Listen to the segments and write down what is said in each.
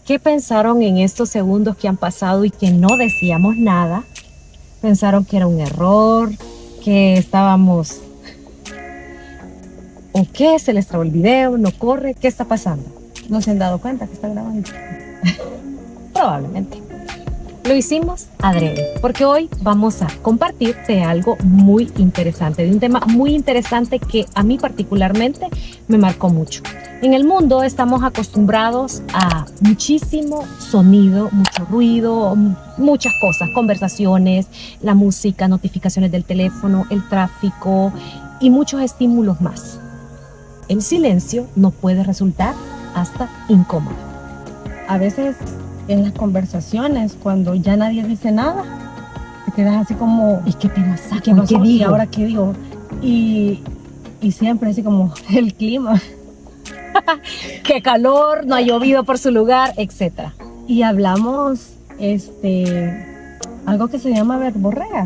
¿Qué pensaron en estos segundos que han pasado y que no decíamos nada? ¿Pensaron que era un error? ¿Que estábamos... ¿O qué? ¿Se les trabó el video? ¿No corre? ¿Qué está pasando? ¿No se han dado cuenta que está grabando? Probablemente. Lo hicimos adrede, porque hoy vamos a compartir de algo muy interesante, de un tema muy interesante que a mí particularmente me marcó mucho. En el mundo estamos acostumbrados a muchísimo sonido, mucho ruido, muchas cosas, conversaciones, la música, notificaciones del teléfono, el tráfico y muchos estímulos más. El silencio nos puede resultar hasta incómodo. A veces en las conversaciones, cuando ya nadie dice nada, te quedas así como, ¿Y qué tema saco? ¿qué pasó? ¿Qué digo? ¿Y ahora qué digo? Y siempre así como el clima. Qué calor, no ha llovido por su lugar, etc. Y hablamos algo que se llama verborrea,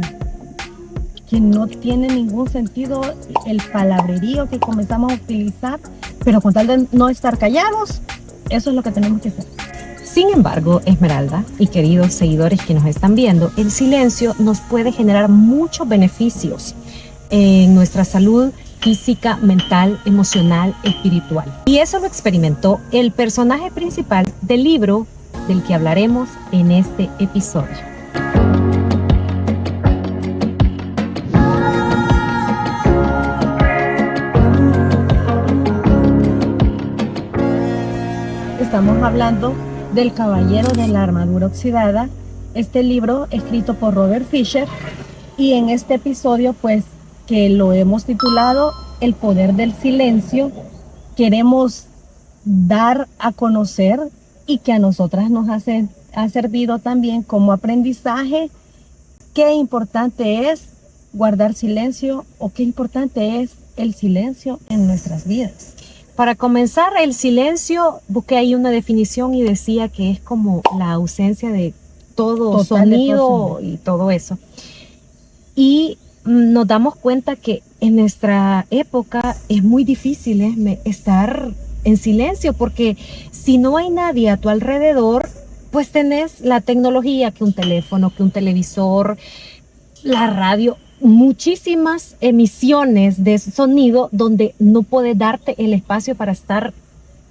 que no tiene ningún sentido el palabrerío que comenzamos a utilizar, pero con tal de no estar callados, eso es lo que tenemos que hacer. Sin embargo, Esmeralda y queridos seguidores que nos están viendo, el silencio nos puede generar muchos beneficios en nuestra salud física, mental, emocional, espiritual. Y eso lo experimentó el personaje principal del libro del que hablaremos en este episodio. Estamos hablando del Caballero de la Armadura Oxidada, este libro escrito por Robert Fisher, y en este episodio pues que lo hemos titulado El Poder del Silencio, queremos dar a conocer y que a nosotras nos ha servido también como aprendizaje qué importante es guardar silencio o qué importante es el silencio en nuestras vidas. Para comenzar, el silencio, busqué ahí una definición y decía que es como la ausencia de todo Total sonido y todo eso. Y nos damos cuenta que en nuestra época es muy difícil estar en silencio, porque si no hay nadie a tu alrededor, pues tenés la tecnología, que un teléfono, que un televisor, la radio, muchísimas emisiones de sonido donde no puedes darte el espacio para estar.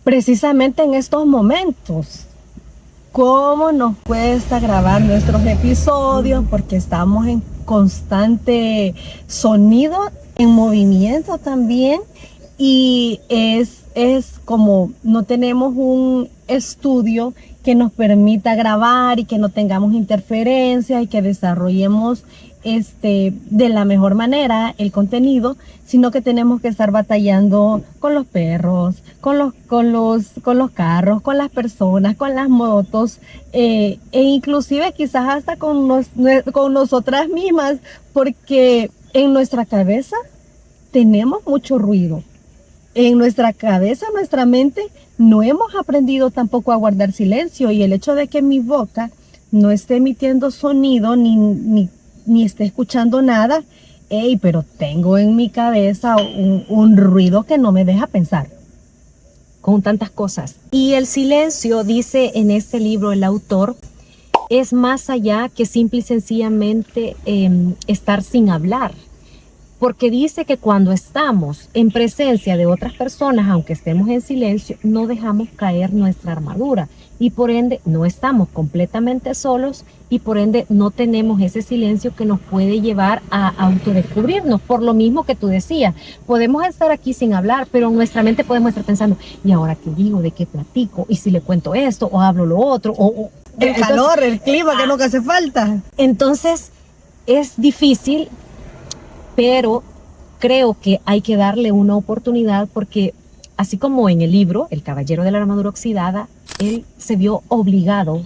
Precisamente en estos momentos, ¿cómo nos cuesta grabar nuestros episodios? Porque estamos en constante sonido, en movimiento también, y es como no tenemos un estudio que nos permita grabar y que no tengamos interferencias y que desarrollemos de la mejor manera el contenido, sino que tenemos que estar batallando con los perros, con los carros, con las personas, con las motos, e inclusive quizás hasta con nosotras mismas, porque en nuestra cabeza tenemos mucho ruido. En nuestra cabeza, nuestra mente, no hemos aprendido tampoco a guardar silencio, y el hecho de que mi boca no esté emitiendo sonido ni esté escuchando nada, pero tengo en mi cabeza un ruido que no me deja pensar. Con tantas cosas. Y el silencio, dice en este libro el autor, es más allá que simple y sencillamente estar sin hablar. Porque dice que cuando estamos en presencia de otras personas, aunque estemos en silencio, no dejamos caer nuestra armadura y por ende no estamos completamente solos y por ende no tenemos ese silencio que nos puede llevar a autodescubrirnos. Por lo mismo que tú decías, podemos estar aquí sin hablar, pero en nuestra mente podemos estar pensando, ¿y ahora qué digo? ¿De qué platico? ¿Y si le cuento esto o hablo lo otro? El calor, el clima que nunca hace falta. Entonces es difícil, pero creo que hay que darle una oportunidad, porque así como en el libro El Caballero de la Armadura Oxidada, él se vio obligado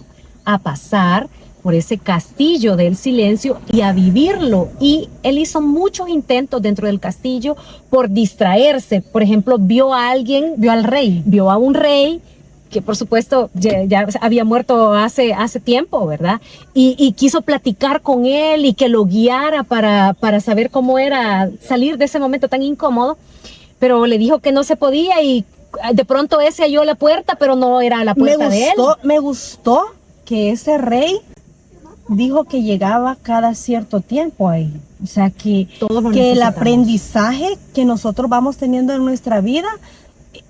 a pasar por ese castillo del silencio y a vivirlo. Y él hizo muchos intentos dentro del castillo por distraerse. Por ejemplo, vio a alguien, vio a un rey que por supuesto ya había muerto hace tiempo, ¿verdad? Y quiso platicar con él y que lo guiara para saber cómo era salir de ese momento tan incómodo, pero le dijo que no se podía y de pronto ese halló la puerta, pero no era la puerta de él. Me gustó que ese rey dijo que llegaba cada cierto tiempo ahí. O sea, que el aprendizaje que nosotros vamos teniendo en nuestra vida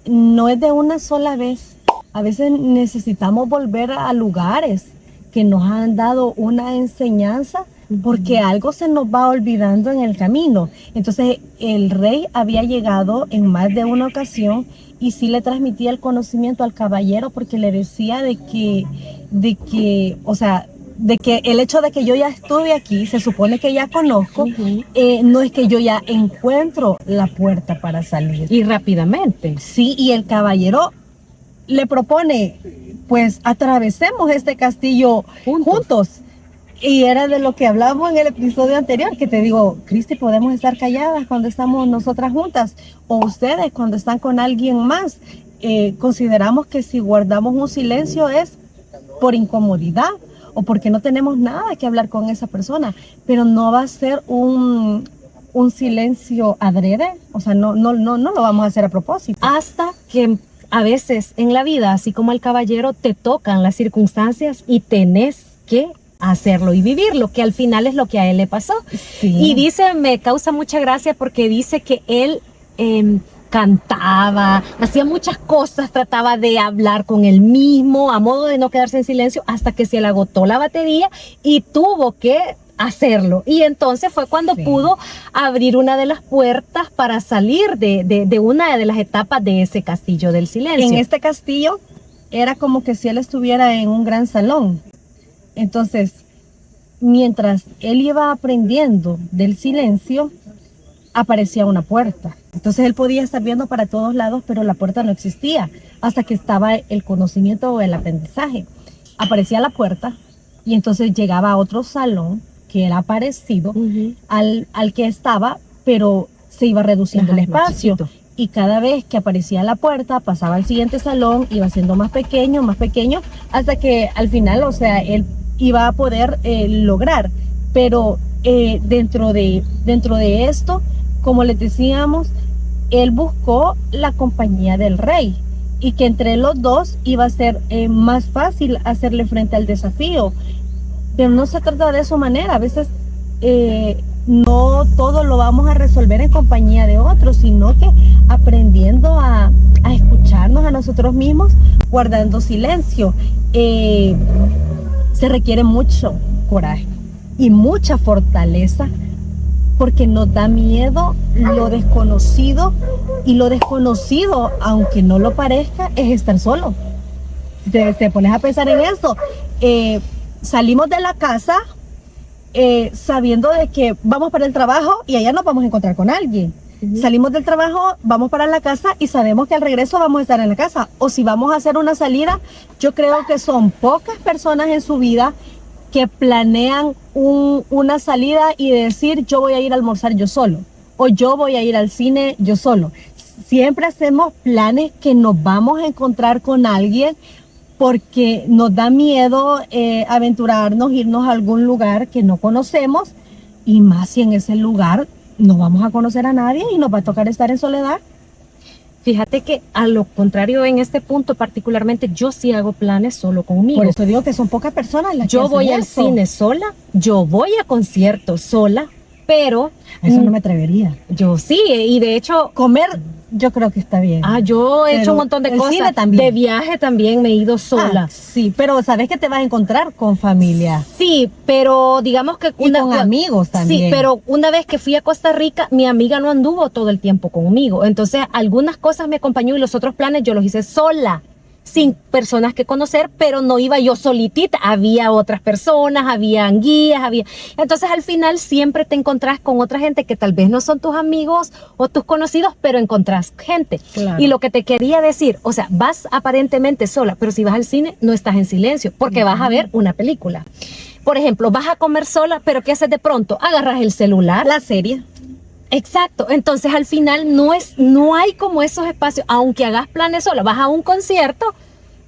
no es de una sola vez. A veces necesitamos volver a lugares que nos han dado una enseñanza, porque algo se nos va olvidando en el camino. Entonces el rey había llegado en más de una ocasión y sí le transmitía el conocimiento al caballero, porque le decía de que el hecho de que yo ya estuve aquí, se supone que ya conozco, no es que yo ya encuentro la puerta para salir. Y rápidamente. Sí, y el caballero le propone, pues atravesemos este castillo juntos. Y era de lo que hablábamos en el episodio anterior, que te digo, Cristi, podemos estar calladas cuando estamos nosotras juntas, o ustedes cuando están con alguien más. Consideramos que si guardamos un silencio es por incomodidad o porque no tenemos nada que hablar con esa persona, pero no va a ser un silencio adrede, o sea, no lo vamos a hacer a propósito. Hasta que a veces en la vida, así como el caballero, te tocan las circunstancias y tenés que hacerlo y vivirlo, que al final es lo que a él le pasó. Sí. Y dice, me causa mucha gracia porque dice que él cantaba, hacía muchas cosas, trataba de hablar con él mismo a modo de no quedarse en silencio, hasta que se le agotó la batería y tuvo que hacerlo. Y entonces fue cuando pudo abrir una de las puertas para salir de una de las etapas de ese castillo del silencio. En este castillo era como que si él estuviera en un gran salón. Entonces, mientras él iba aprendiendo del silencio, aparecía una puerta. Entonces él podía estar viendo para todos lados, pero la puerta no existía hasta que estaba el conocimiento o el aprendizaje. Aparecía la puerta y entonces llegaba a otro salón que era parecido al que estaba, pero se iba reduciendo el espacio. Y cada vez que aparecía la puerta, pasaba al siguiente salón, iba siendo más pequeño, hasta que al final, o sea, él iba a poder lograr. Pero dentro de esto, como les decíamos, él buscó la compañía del rey y que entre los dos iba a ser más fácil hacerle frente al desafío. Pero no se trata de esa manera. A veces no todo lo vamos a resolver en compañía de otros, sino que aprendiendo a escucharnos a nosotros mismos, guardando silencio. Se requiere mucho coraje y mucha fortaleza, porque nos da miedo lo desconocido, y lo desconocido, aunque no lo parezca, es estar solo. Te pones a pensar en eso. Salimos de la casa sabiendo de que vamos para el trabajo y allá nos vamos a encontrar con alguien. Salimos del trabajo, vamos para la casa y sabemos que al regreso vamos a estar en la casa. O si vamos a hacer una salida, yo creo que son pocas personas en su vida que planean una salida y decir, yo voy a ir a almorzar yo solo, o yo voy a ir al cine yo solo. Siempre hacemos planes que nos vamos a encontrar con alguien, porque nos da miedo aventurarnos, irnos a algún lugar que no conocemos, y más si en ese lugar no vamos a conocer a nadie y nos va a tocar estar en soledad. Fíjate que a lo contrario, en este punto particularmente, yo sí hago planes solo conmigo. Por eso digo que son pocas personas las que yo voy al cine sola, yo voy a conciertos sola, pero eso no me atrevería. Yo sí, y de hecho comer, yo creo que está bien. Yo he hecho un montón de cosas. De viaje también me he ido sola. Sí, pero sabes que te vas a encontrar con familia. Sí, pero digamos que con amigos también. Sí, pero una vez que fui a Costa Rica, mi amiga no anduvo todo el tiempo conmigo. Entonces, algunas cosas me acompañó y los otros planes yo los hice sola, sin personas que conocer, pero no iba yo solitita, había otras personas, habían guías, entonces al final siempre te encontrás con otra gente que tal vez no son tus amigos o tus conocidos, pero encontrás gente. Claro. Y lo que te quería decir, o sea, vas aparentemente sola, pero si vas al cine no estás en silencio, porque vas a ver una película. Por ejemplo, vas a comer sola, pero ¿qué haces de pronto? Agarras el celular. La serie. Exacto, entonces al final no hay como esos espacios, aunque hagas planes sola, vas a un concierto,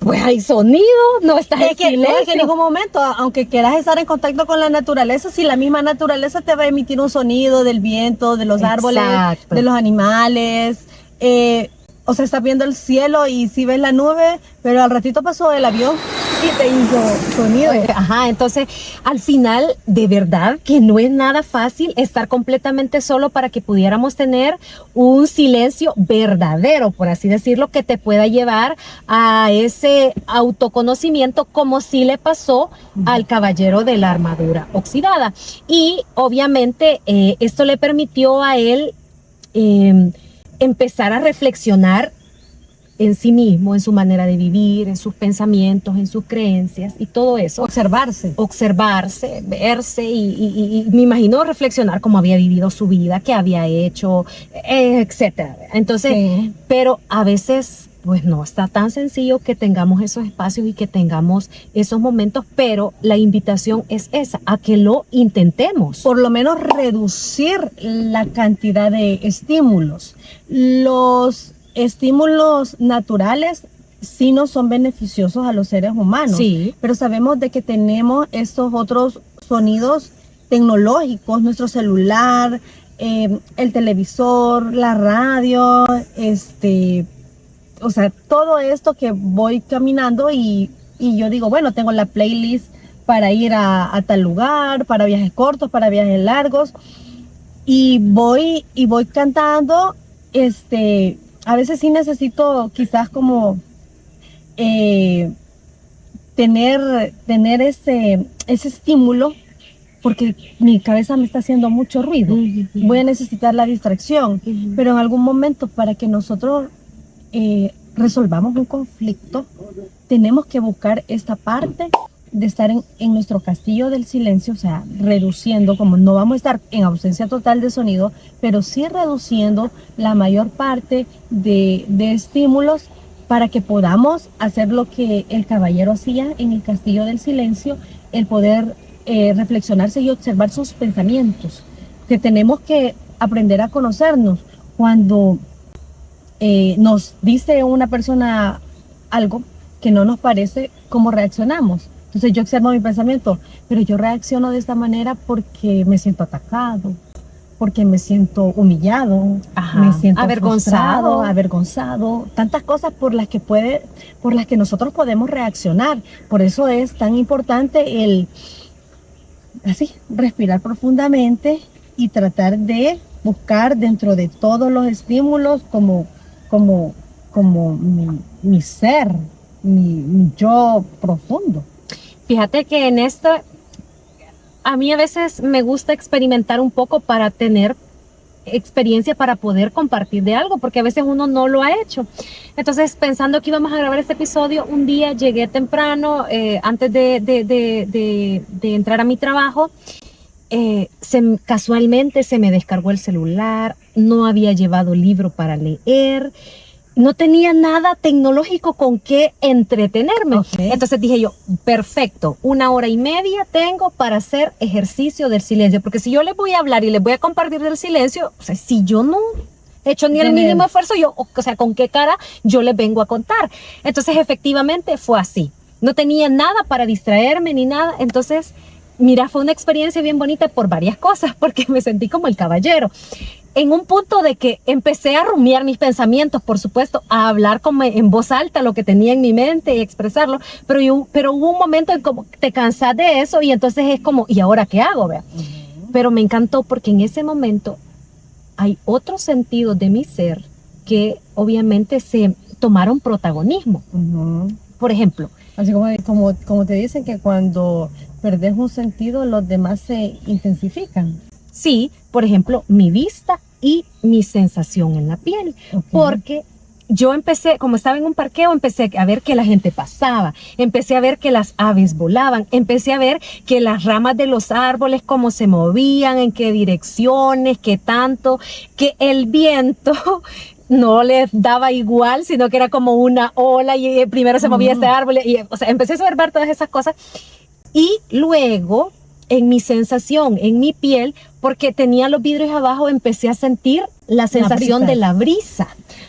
pues hay sonido, no estás en silencio. No es que en ningún momento, aunque quieras estar en contacto con la naturaleza, si la misma naturaleza te va a emitir un sonido del viento, de los árboles, de los animales, O sea, estás viendo el cielo y sí ves la nube, pero al ratito pasó el avión y te hizo sonido. Ajá, entonces al final de verdad que no es nada fácil estar completamente solo para que pudiéramos tener un silencio verdadero, por así decirlo, que te pueda llevar a ese autoconocimiento como sí le pasó al caballero de la armadura oxidada. Y obviamente esto le permitió a él empezar a reflexionar en sí mismo, en su manera de vivir, en sus pensamientos, en sus creencias y todo eso. Observarse, verse y me imagino reflexionar cómo había vivido su vida, qué había hecho, etcétera. Entonces, sí. Pero a veces pues no está tan sencillo que tengamos esos espacios y que tengamos esos momentos, pero la invitación es esa, a que lo intentemos. Por lo menos reducir la cantidad de estímulos. Los estímulos naturales sí no son beneficiosos a los seres humanos, sí, pero sabemos de que tenemos estos otros sonidos tecnológicos, nuestro celular, el televisor, la radio, o sea, todo esto que voy caminando y yo digo, bueno, tengo la playlist para ir a tal lugar, para viajes cortos, para viajes largos, y voy cantando, a veces sí necesito quizás como tener ese estímulo, porque mi cabeza me está haciendo mucho ruido. Voy a necesitar la distracción, pero en algún momento para que nosotros resolvamos un conflicto, tenemos que buscar esta parte de estar en nuestro castillo del silencio, o sea, reduciendo, como no vamos a estar en ausencia total de sonido, pero sí reduciendo la mayor parte de estímulos para que podamos hacer lo que el caballero hacía en el castillo del silencio, el poder reflexionarse y observar sus pensamientos, que tenemos que aprender a conocernos. Cuando nos dice una persona algo que no nos parece, ¿cómo reaccionamos? Entonces yo observo mi pensamiento, pero yo reacciono de esta manera porque me siento atacado, porque me siento humillado, me siento avergonzado, tantas cosas por las que nosotros podemos reaccionar. Por eso es tan importante el respirar profundamente y tratar de buscar dentro de todos los estímulos como mi ser, mi yo profundo. Fíjate que en esto, a mí a veces me gusta experimentar un poco para tener experiencia para poder compartir de algo, porque a veces uno no lo ha hecho. Entonces, pensando que íbamos a grabar este episodio, un día llegué temprano, antes de entrar a mi trabajo, casualmente se me descargó el celular, no había llevado libro para leer, no tenía nada tecnológico con qué entretenerme. Okay. Entonces dije yo, perfecto, 1 hora y media tengo para hacer ejercicio del silencio, porque si yo les voy a hablar y les voy a compartir del silencio, o sea, si yo no he hecho ni el mínimo esfuerzo, o sea, ¿con qué cara yo les vengo a contar? Entonces efectivamente fue así, no tenía nada para distraerme ni nada. Entonces, mira, fue una experiencia bien bonita por varias cosas, porque me sentí como el caballero. En un punto de que empecé a rumiar mis pensamientos, por supuesto, a hablar como en voz alta lo que tenía en mi mente y expresarlo, pero hubo un momento en como te cansas de eso y entonces es como, ¿y ahora qué hago? Vea? Pero me encantó porque en ese momento hay otros sentidos de mi ser que obviamente se tomaron protagonismo. Por ejemplo, así como te dicen que cuando perdés un sentido, los demás se intensifican. Sí, por ejemplo, mi vista y mi sensación en la piel. Okay. Porque yo empecé, como estaba en un parqueo, empecé a ver que la gente pasaba, empecé a ver que las aves volaban, empecé a ver que las ramas de los árboles cómo se movían, en qué direcciones, qué tanto, que el viento no les daba igual, sino que era como una ola y primero se movía este árbol. O sea, empecé a observar todas esas cosas y luego en mi sensación, en mi piel, porque tenía los vidrios abajo, empecé a sentir la sensación de la brisa.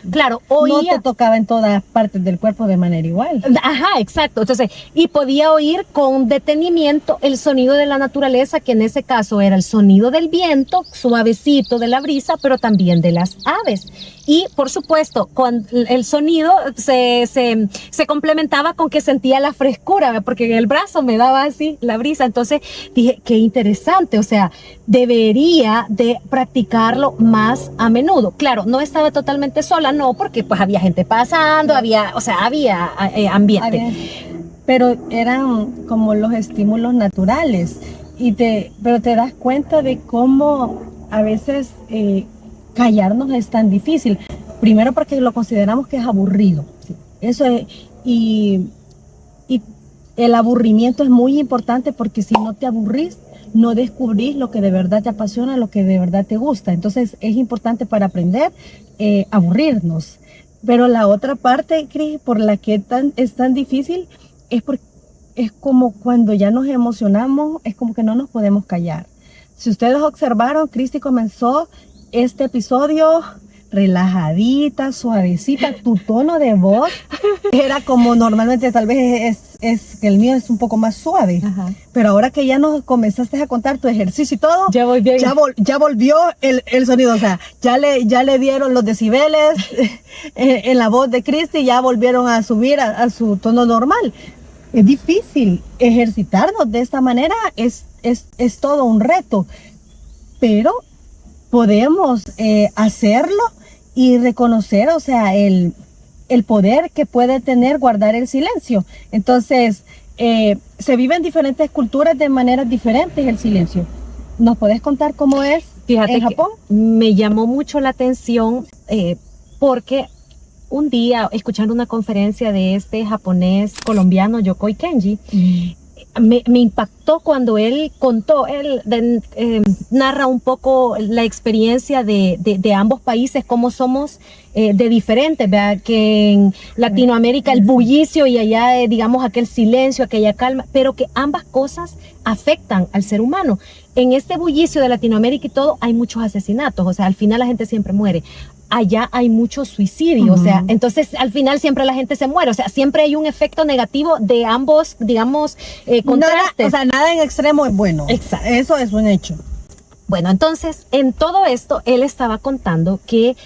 Claro, oía. No te tocaba en todas partes del cuerpo de manera igual. Ajá, exacto. Entonces, y podía oír con detenimiento el sonido de la naturaleza, que en ese caso era el sonido del viento, suavecito de la brisa, pero también de las aves. Y, por supuesto, cuando el sonido se complementaba con que sentía la frescura, porque en el brazo me daba así la brisa. Entonces dije, qué interesante, o sea, debería de practicarlo más a menudo. Claro, no estaba totalmente sola, no, porque pues había gente pasando, había ambiente. Pero eran como los estímulos naturales. Pero te das cuenta de cómo a veces callarnos es tan difícil. Primero porque lo consideramos que es aburrido. ¿Sí? Eso es, y el aburrimiento es muy importante, porque si no te aburrís, no descubrís lo que de verdad te apasiona, lo que de verdad te gusta. Entonces es importante para aprender aburrirnos. Pero la otra parte, Cris, por la que es tan difícil, es como cuando ya nos emocionamos, es como que no nos podemos callar. Si ustedes observaron, Cristi comenzó este episodio relajadita, suavecita. Tu tono de voz era como normalmente, tal vez es que el mío es un poco más suave. Ajá. Pero ahora que ya nos comenzaste a contar tu ejercicio y todo, ya volvió el sonido. O sea, ya le dieron los decibeles en la voz de Cristi, ya volvieron a subir a su tono normal. Es difícil ejercitarnos de esta manera, es todo un reto, pero podemos hacerlo y reconocer, o sea, el poder que puede tener guardar el silencio. Entonces, se vive en diferentes culturas de maneras diferentes el silencio. ¿Nos podés contar cómo es en Japón? Me llamó mucho la atención porque un día, escuchando una conferencia de este japonés colombiano, Yokoi Kenji, me impactó cuando él contó, narra un poco la experiencia de ambos países, cómo somos de diferentes, ¿verdad? Que en Latinoamérica el bullicio y allá, digamos, aquel silencio, aquella calma, pero que ambas cosas afectan al ser humano. En este bullicio de Latinoamérica y todo, hay muchos asesinatos, o sea, al final la gente siempre muere. Allá hay mucho suicidio, o sea, entonces al final siempre la gente se muere, o sea, siempre hay un efecto negativo de ambos, digamos, contrastes. Nada en extremo es bueno. Exacto. Eso es un hecho. Bueno, entonces, en todo esto, él estaba contando que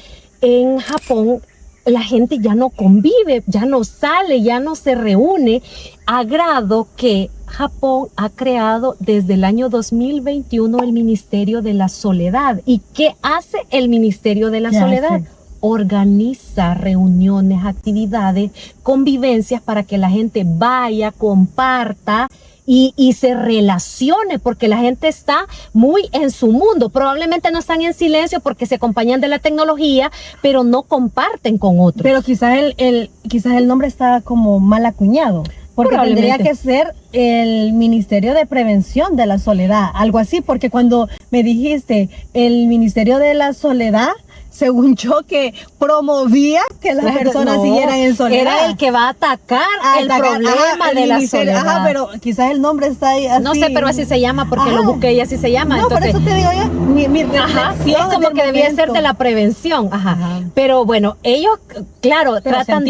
en Japón la gente ya no convive, ya no sale, ya no se reúne, a grado que Japón ha creado desde el año 2021 el Ministerio de la Soledad. ¿Y qué hace el Ministerio de la Soledad? Organiza reuniones, actividades, convivencias para que la gente vaya, comparta y se relacione, porque la gente está muy en su mundo. Probablemente no están en silencio porque se acompañan de la tecnología, pero no comparten con otros. Pero quizás el nombre está como mal acuñado. Porque tendría que ser el Ministerio de Prevención de la Soledad, algo así, porque cuando me dijiste el Ministerio de la Soledad, según yo, que promovía que las personas siguieran en soledad. Era el que va a atacar el problema de la soledad. Ajá, pero quizás el nombre está ahí así. No sé, pero así se llama, porque lo busqué y así se llama. No, entonces, por eso te digo yo, mi reflexión es como que debía ser de la prevención. Ajá. Pero bueno, ellos, claro, tratan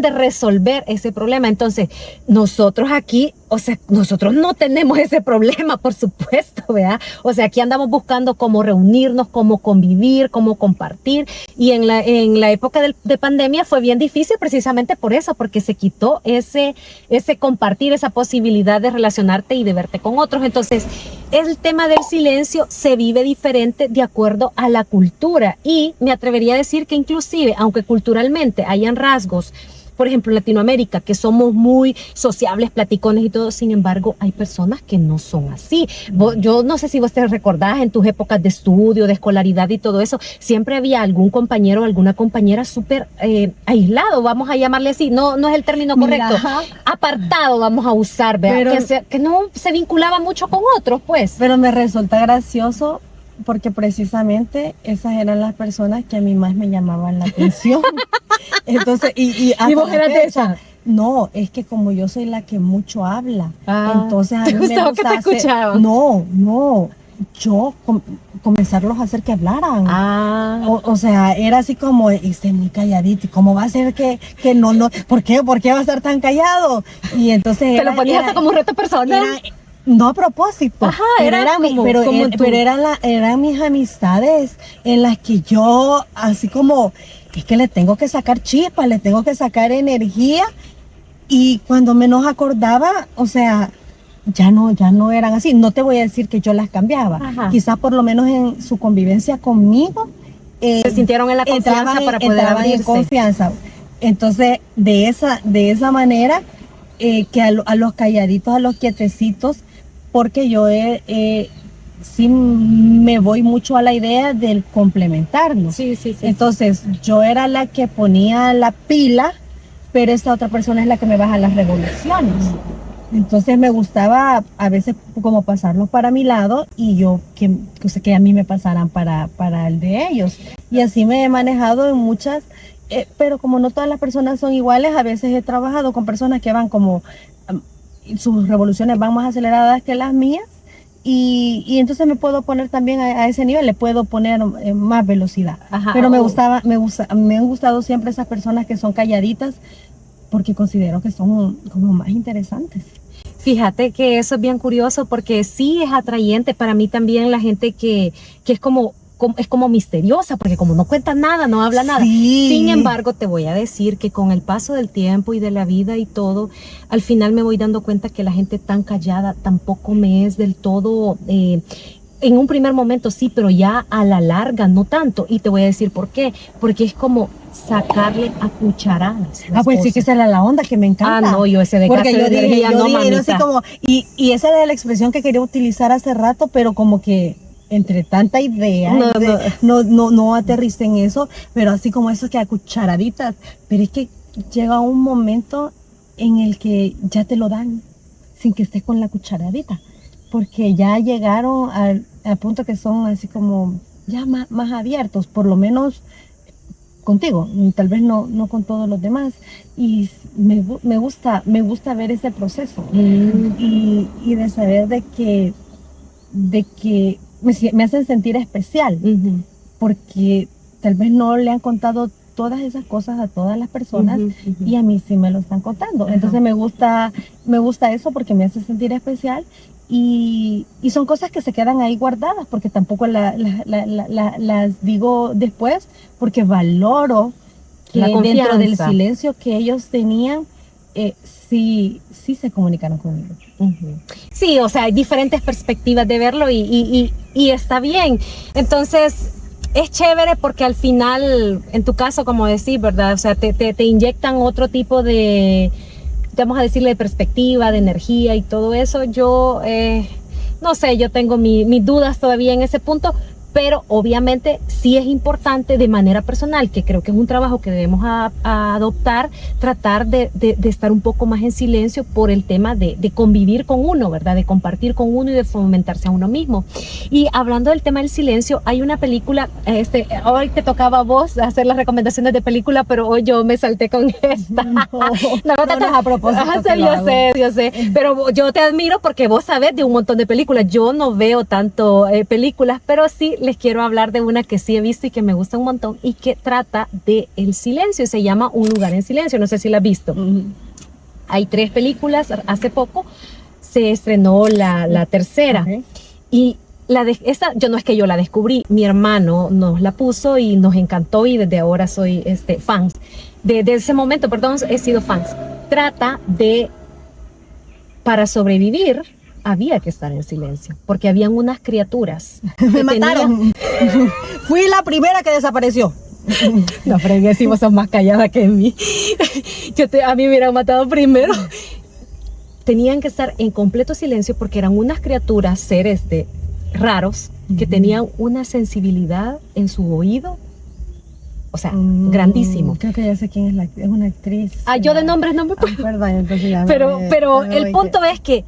de resolver ese problema. Entonces, nosotros aquí, o sea, nosotros no tenemos ese problema, por supuesto, ¿verdad? O sea, aquí andamos buscando cómo reunirnos, cómo convivir, cómo compartir. Y en la época de pandemia fue bien difícil precisamente por eso, porque se quitó ese compartir, esa posibilidad de relacionarte y de verte con otros. Entonces, el tema del silencio se vive diferente de acuerdo a la cultura. Y me atrevería a decir que inclusive, aunque culturalmente hayan rasgos, por ejemplo, en Latinoamérica, que somos muy sociables, platicones y todo, sin embargo, hay personas que no son así. Yo no sé si vos te recordás en tus épocas de estudio, de escolaridad y todo eso, siempre había algún compañero o alguna compañera súper aislado, vamos a llamarle así, no es el término correcto, apartado vamos a usar, ¿verdad? Que no se vinculaba mucho con otros, pues. Pero me resulta gracioso, porque precisamente esas eran las personas que a mí más me llamaban la atención. Entonces, ¿Y vos eras de esa? No, es que como yo soy la que mucho habla, entonces a mí me gustaba que te escuchaban. No, comenzarlos a hacer que hablaran. Ah. O sea, era así como, esté muy calladito, ¿y cómo va a ser que no, ¿por qué va a estar tan callado? Y entonces te lo ponías hasta como un reto personal. No a propósito. Ajá, eran mis amistades en las que yo, así como, es que le tengo que sacar chispa, le tengo que sacar energía, y cuando menos acordaba, o sea, ya no eran así. No te voy a decir que yo las cambiaba. Ajá. Quizás por lo menos en su convivencia conmigo, se sintieron en la confianza para poder abrirse. En confianza. Entonces, de esa manera, que a los calladitos, a los quietecitos, porque yo sí me voy mucho a la idea del complementarnos. Sí. Entonces, yo era la que ponía la pila, pero esta otra persona es la que me baja las revoluciones. Entonces me gustaba a veces como pasarlos para mi lado y yo que a mí me pasaran para el de ellos. Y así me he manejado en muchas, pero como no todas las personas son iguales, a veces he trabajado con personas que van como, sus revoluciones van más aceleradas que las mías, y entonces me puedo poner también a ese nivel, le puedo poner más velocidad. Ajá, pero me han gustado siempre esas personas que son calladitas, porque considero que son como más interesantes. Fíjate que eso es bien curioso porque sí es atrayente para mí también la gente que es como misteriosa, porque como no cuenta nada, no habla nada. Sí. Sin embargo, te voy a decir que con el paso del tiempo y de la vida y todo, al final me voy dando cuenta que la gente tan callada tampoco me es del todo... en un primer momento sí, pero ya a la larga no tanto. Y te voy a decir por qué. Porque es como sacarle a cucharadas. Pues sí, que esa era la onda que me encanta. No, yo ese desgaste de energía no, mamita. Así como, y esa era la expresión que quería utilizar hace rato, pero como que entre tanta idea, no aterricé en eso, pero así como eso que a cucharaditas. Pero es que llega un momento en el que ya te lo dan sin que estés con la cucharadita, porque ya llegaron al punto que son así como ya más abiertos, por lo menos contigo, tal vez no con todos los demás, y me gusta ver ese proceso. Y de saber de que me hacen sentir especial, porque tal vez no le han contado todas esas cosas a todas las personas, y a mí sí me lo están contando. Entonces me gusta eso porque me hace sentir especial. Y son cosas que se quedan ahí guardadas, porque tampoco las digo después, porque valoro que dentro del silencio que ellos tenían, sí se comunicaron conmigo. Sí, o sea, hay diferentes perspectivas de verlo y está bien. Entonces, es chévere porque al final, en tu caso, como decís, ¿verdad? O sea, te inyectan otro tipo de... vamos a decirle, de perspectiva, de energía y todo eso. Yo, no sé, yo tengo mis dudas todavía en ese punto, pero obviamente sí es importante de manera personal, que creo que es un trabajo que debemos adoptar, tratar de estar un poco más en silencio por el tema de convivir con uno, ¿verdad? De compartir con uno y de fomentarse a uno mismo. Y hablando del tema del silencio, hay una película, hoy te tocaba a vos hacer las recomendaciones de película, pero hoy yo me salté con esta. No a propósito. Yo sé, pero yo te admiro porque vos sabés de un montón de películas. Yo no veo tanto películas, pero sí les quiero hablar de una que sí he visto y que me gusta un montón y que trata de el silencio. Se llama Un lugar en silencio. No sé si la has visto. Hay 3 películas. Hace poco se estrenó la tercera. Y esta, yo no es que yo la descubrí, mi hermano nos la puso y nos encantó, y desde ahora soy fans. Desde ese momento, perdón, he sido fans. Trata de, para sobrevivir, había que estar en silencio, porque habían unas criaturas. Me mataron. Fui la primera que desapareció. No fregué, si vos sos más callada que mí. A mí me hubieran matado primero. Tenían que estar en completo silencio porque eran unas criaturas, seres raros, que tenían una sensibilidad en su oído. O sea, grandísimo. Creo que ya sé quién es es una actriz. Yo de nombres no me acuerdo. Pero el punto es que,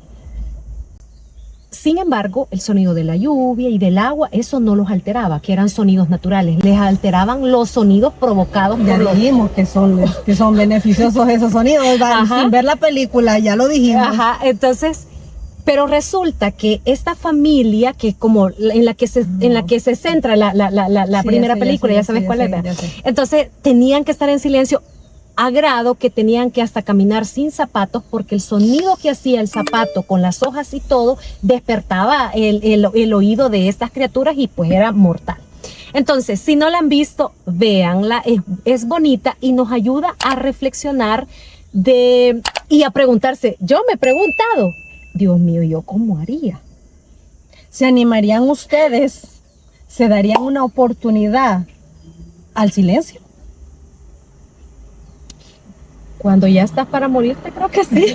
sin embargo, el sonido de la lluvia y del agua, eso no los alteraba, que eran sonidos naturales. Les alteraban los sonidos provocados ya por dijimos que son beneficiosos esos sonidos. Sin ver la película, ya lo dijimos. Entonces, Pero resulta que esta familia, que como en la que se centra la Sí, primera ya sé, película, ya sabes cuál es, ya sé. entonces tenían que estar en silencio a grado que tenían que hasta caminar sin zapatos porque el sonido que hacía el zapato con las hojas y todo despertaba el oído de estas criaturas y pues era mortal. Entonces, si no la han visto, véanla, es bonita y nos ayuda a reflexionar y a preguntarse. Yo me he preguntado, Dios mío, ¿yo cómo haría? ¿Se animarían ustedes? ¿Se darían una oportunidad al silencio? Cuando ya estás para morirte, creo que sí.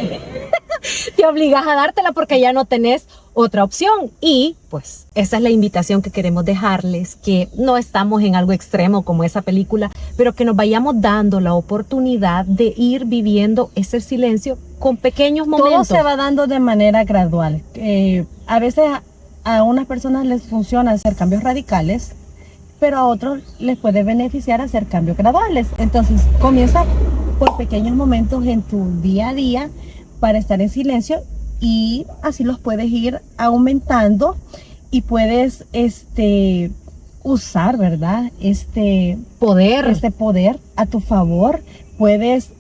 Te obligas a dártela porque ya no tenés otra opción. Y pues esa es la invitación que queremos dejarles, que no estamos en algo extremo como esa película, pero que nos vayamos dando la oportunidad de ir viviendo ese silencio con pequeños momentos. Todo se va dando de manera gradual. A veces a unas personas les funciona hacer cambios radicales, pero a otros les puede beneficiar hacer cambios graduales. Entonces, comienza por pequeños momentos en tu día a día para estar en silencio y así los puedes ir aumentando y puedes usar, ¿verdad? Este poder a tu favor. Puedes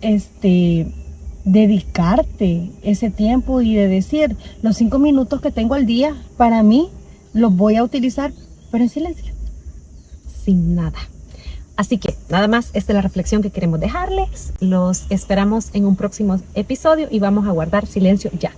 dedicarte ese tiempo y de decir, los 5 minutos que tengo al día, para mí, los voy a utilizar, pero en silencio. Sin nada. Así que nada más, esta es la reflexión que queremos dejarles. Los esperamos en un próximo episodio y vamos a guardar silencio ya.